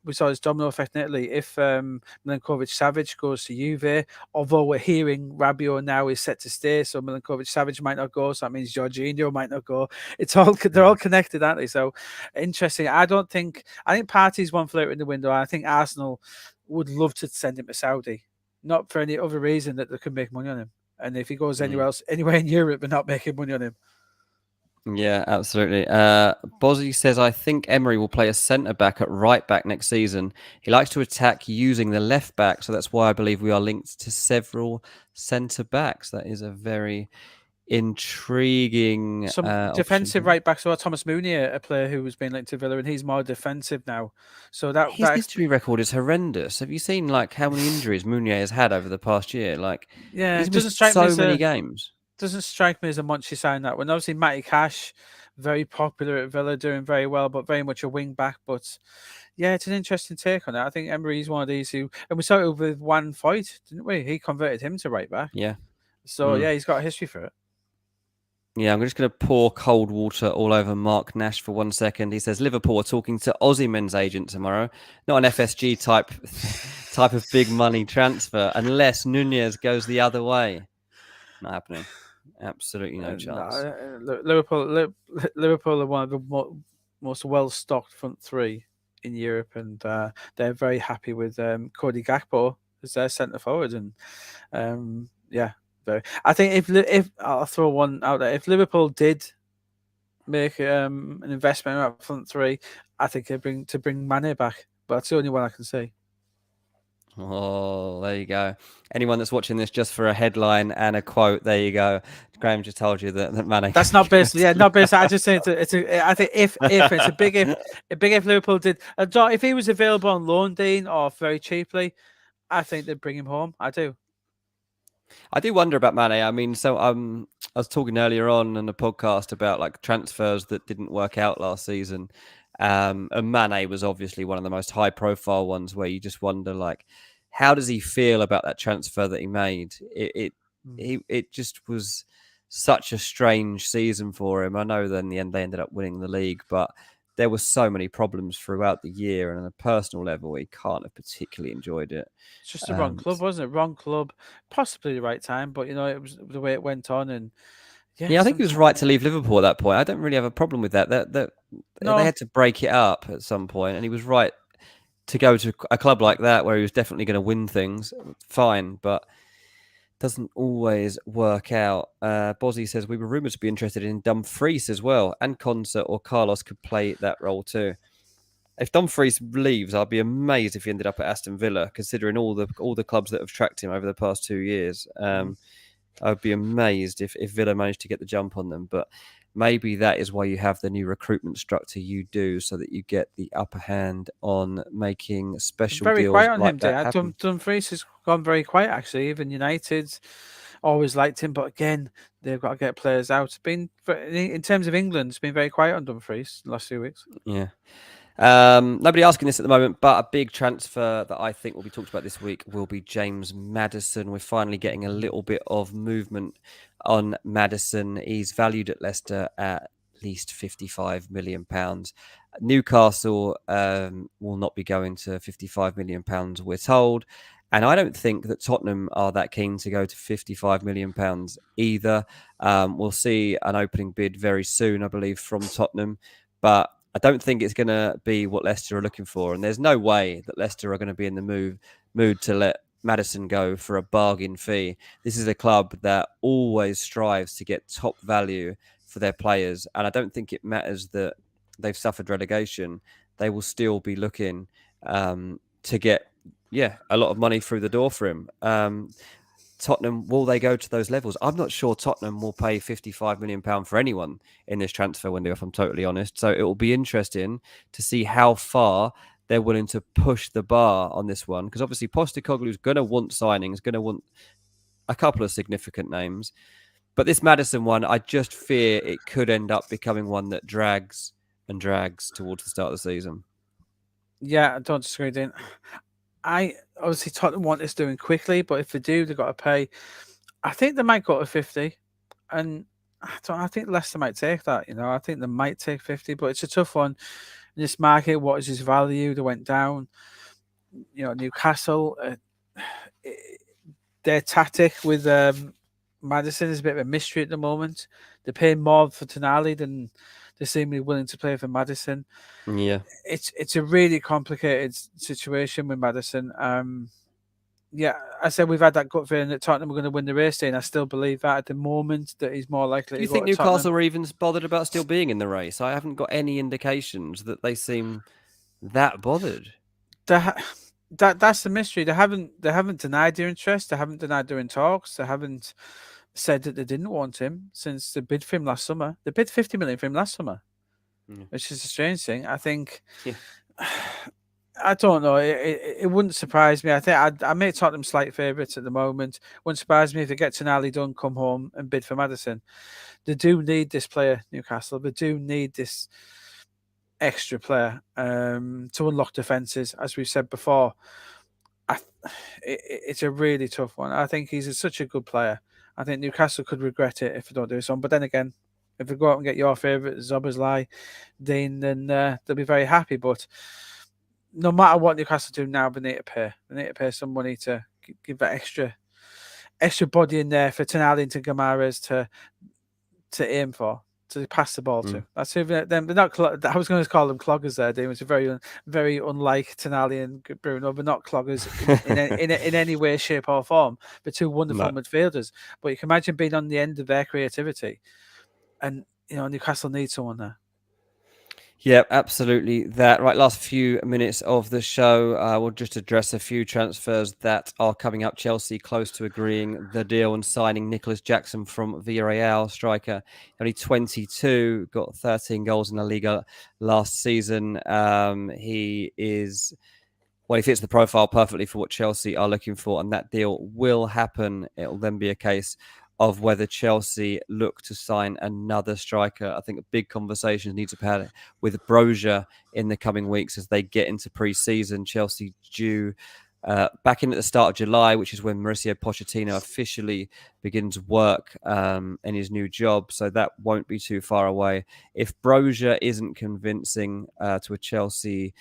we saw this domino effect in Italy, if Milinkovic-Savic goes to Juve, although we're hearing Rabiot now is set to stay, so Milinkovic-Savic might not go, so that means Jorginho might not go. They're all connected, aren't they? So interesting. I think Partey's one floater in the window. I think Arsenal would love to send him to Saudi, not for any other reason that they can make money on him. And if he goes anywhere in Europe, they're not making money on him. Yeah, absolutely. Bozzy says, I think Emery will play a centre-back at right-back next season. He likes to attack using the left-back, so that's why I believe we are linked to several centre-backs. That is a very intriguing Some defensive right-backs. So Thomas Mounier, a player who has been linked to Villa, and he's more defensive now. So his history record is horrendous. Have you seen like how many injuries Mounier has had over the past year? Like, he's missed so many games. Doesn't strike me as a Monchi sign that one. Obviously, Matty Cash, very popular at Villa, doing very well, but very much a wing back. But yeah, it's an interesting take on it. I think Emery's one of these who, and we saw it with Juan Foyt, didn't we? He converted him to right back. Yeah. So yeah, he's got a history for it. Yeah, I'm just going to pour cold water all over Mark Nash for 1 second. He says Liverpool are talking to Osimhen's agent tomorrow, not an FSG type of big money transfer, unless Nunez goes the other way. Not happening. Absolutely no chance. Liverpool are one of the most well-stocked front three in Europe, and they're very happy with Cody Gakpo as their centre forward, and I think if I'll throw one out there, if Liverpool did make an investment in that front three, I think they'd bring Mane back, but that's the only one I can see. Oh, there you go. Anyone that's watching this just for a headline and a quote, there you go. Graeme just told you that Mane. That's not based. Yeah, not based. I just say I think if it's a big if Liverpool did, if he was available on loan, Dean, or very cheaply, I think they'd bring him home. I do wonder about Mane. I mean, so I was talking earlier on in the podcast about like transfers that didn't work out last season. And Mane was obviously one of the most high-profile ones where you just wonder, like, how does he feel about that transfer that he made? It just was such a strange season for him. I know that in the end they ended up winning the league, but there were so many problems throughout the year, and on a personal level, he can't have particularly enjoyed it. It's just the wrong club, wasn't it? Wrong club, possibly the right time, but you know, it was the way it went on, and yeah, I think he was right to leave Liverpool at that point. I don't really have a problem with that. They had to break it up at some point, and he was right to go to a club like that where he was definitely going to win things. Fine, but doesn't always work out. Bozzy says we were rumoured to be interested in Dumfries as well, and Konsa or Carlos could play that role too. If Dumfries leaves, I'll be amazed if he ended up at Aston Villa, considering all the clubs that have tracked him over the past 2 years. I'd be amazed if Villa managed to get the jump on them, but maybe that is why you have the new recruitment structure you do, so that you get the upper hand on making special very deals quiet on like him. that happen. Dumfries has gone very quiet, actually. Even United always liked him, but again, they've got to get players out. It's been, in terms of England, it's been very quiet on Dumfries the last few weeks. Yeah. Nobody asking this at the moment, but a big transfer that I think will be talked about this week will be James Maddison. We're finally getting a little bit of movement on Maddison. He's valued at Leicester at least £55 million. Newcastle will not be going to £55 million, we're told. And I don't think that Tottenham are that keen to go to £55 million either. We'll see an opening bid very soon, I believe, from Tottenham. But I don't think it's going to be what Leicester are looking for. And there's no way that Leicester are going to be in the mood to let Maddison go for a bargain fee. This is a club that always strives to get top value for their players. And I don't think it matters that they've suffered relegation. They will still be looking to get, a lot of money through the door for him. Tottenham, will they go to those levels? I'm not sure Tottenham will pay £55 million for anyone in this transfer window, if I'm totally honest. So it will be interesting to see how far they're willing to push the bar on this one. Because obviously Postecoglou's going to want signings, going to want a couple of significant names. But this Maddison one, I just fear it could end up becoming one that drags and drags towards the start of the season. Yeah, I don't disagree, Dean. I obviously Tottenham want this doing quickly, but if they do, they've got to pay. I think they might go to 50, and I think Leicester might take that. I think they might take 50, but it's a tough one in this market. What is his value? They went down. Newcastle, their tactic with Maddison is a bit of a mystery at the moment. They're paying more for Tonali than they seem to be willing to play for Maddison. Yeah, it's a really complicated situation with Maddison. I said we've had that gut feeling that Tottenham are going to win the race, and I still believe that at the moment that he's more likely. Do you think Newcastle are even bothered about still being in the race? I haven't got any indications that they seem that bothered. That's the mystery. They haven't denied their interest. They haven't denied they're in talks. They haven't said that they didn't want him since the bid for him last summer. They bid 50 million for him last summer, which is a strange thing. I think. Yeah. I don't know. It wouldn't surprise me. I think I make Tottenham slight favourites at the moment. Wouldn't surprise me if they get Tonali done, come home and bid for Maddison. They do need this player, Newcastle. They do need this extra player to unlock defences, as we've said before. It's a really tough one. I think he's such a good player. I think Newcastle could regret it if they don't do something. But then again, if they go out and get your favourite Szoboszlai, Dean, then they'll be very happy. But no matter what Newcastle do now, they need to pay. They need to pay some money to give that extra body in there for Tonali and to Guimaraes to aim for, to pass the ball to. That's who they're not. I was going to call them cloggers there, Dean. It's very unlike Tonali and Bruno, but not cloggers in any way, shape, or form. But two wonderful midfielders. But you can imagine being on the end of their creativity, and Newcastle needs someone there. Yeah, absolutely. That right. Last few minutes of the show, we'll just address a few transfers that are coming up. Chelsea close to agreeing the deal and signing Nicholas Jackson from Villarreal, striker, only 22, got 13 goals in La Liga last season. He fits the profile perfectly for what Chelsea are looking for, and that deal will happen. It'll then be a case of whether Chelsea look to sign another striker. I think big conversations need to be had with Broja in the coming weeks as they get into pre-season. Chelsea due back in at the start of July, which is when Mauricio Pochettino officially begins work in his new job. So that won't be too far away. If Broja isn't convincing to a Chelsea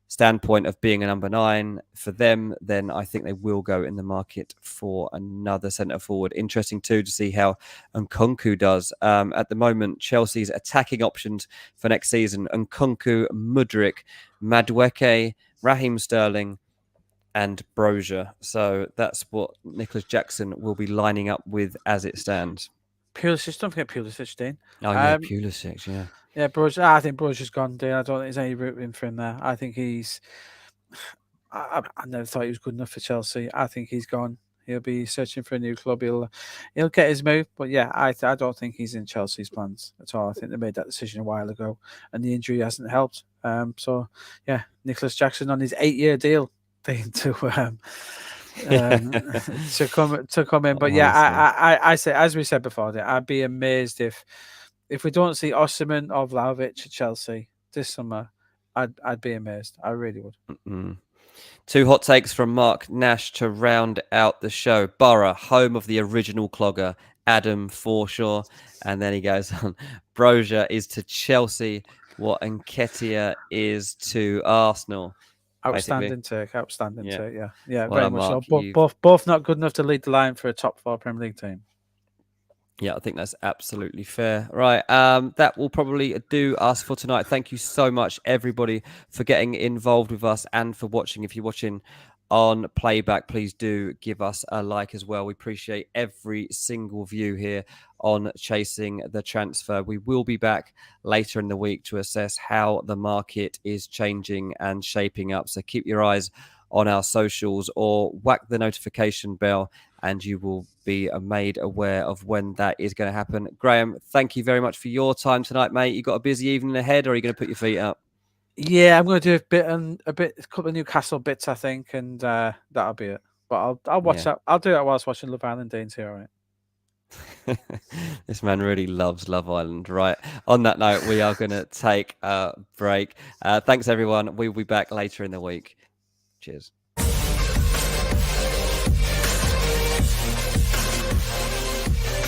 standpoint of being a number 9 for them, then I think they will go in the market for another centre forward. Interesting too to see how Nkunku does. At the moment, Chelsea's attacking options for next season: Nkunku, Mudryk, Madueke, Raheem Sterling, and Broja. So that's what Nicholas Jackson will be lining up with as it stands. Pulisic, don't forget Pulisic, Dean. Oh yeah, Pulisic, yeah. Yeah, Broja. I think Broja's gone, Dean. I don't think there's any room for him there. I think he's. I never thought he was good enough for Chelsea. I think he's gone. He'll be searching for a new club. He'll get his move, but yeah, I don't think he's in Chelsea's plans at all. I think they made that decision a while ago, and the injury hasn't helped. So yeah, Nicholas Jackson on his 8-year deal, to come in. But yeah, I say, as we said before, I'd be amazed if we don't see Osimhen or Vlahovic at Chelsea this summer. I'd be amazed. I really would. Mm-mm. Two hot takes from Mark Nash to round out the show. Borough, home of the original clogger, Adam Forshaw. And then he goes on, Brozier is to Chelsea what Nketiah is to Arsenal, basically. Outstanding take. Outstanding Yeah. take. Yeah. Yeah. Well Very done, much so. Mark. You've Both not good enough to lead the line for a top 4 Premier League team. Yeah, I think that's absolutely fair. Right. That will probably do us for tonight. Thank you so much, everybody, for getting involved with us and for watching. If you're watching on playback, please do give us a like as well. We appreciate every single view here on Chasing the Transfer. We will be back later in the week to assess how the market is changing and shaping up. So keep your eyes on our socials or whack the notification bell and you will be made aware of when that is going to happen. Graeme, thank you very much for your time tonight, mate. You got a busy evening ahead, or are you going to put your feet up? Yeah, I'm going to do a couple of Newcastle bits, I think, and that'll be it. But I'll watch that. I'll do that whilst watching Love Island. Dean's here, all right? This man really loves Love Island. Right. On that note, we are going to take a break. Thanks, everyone. We'll be back later in the week. Cheers.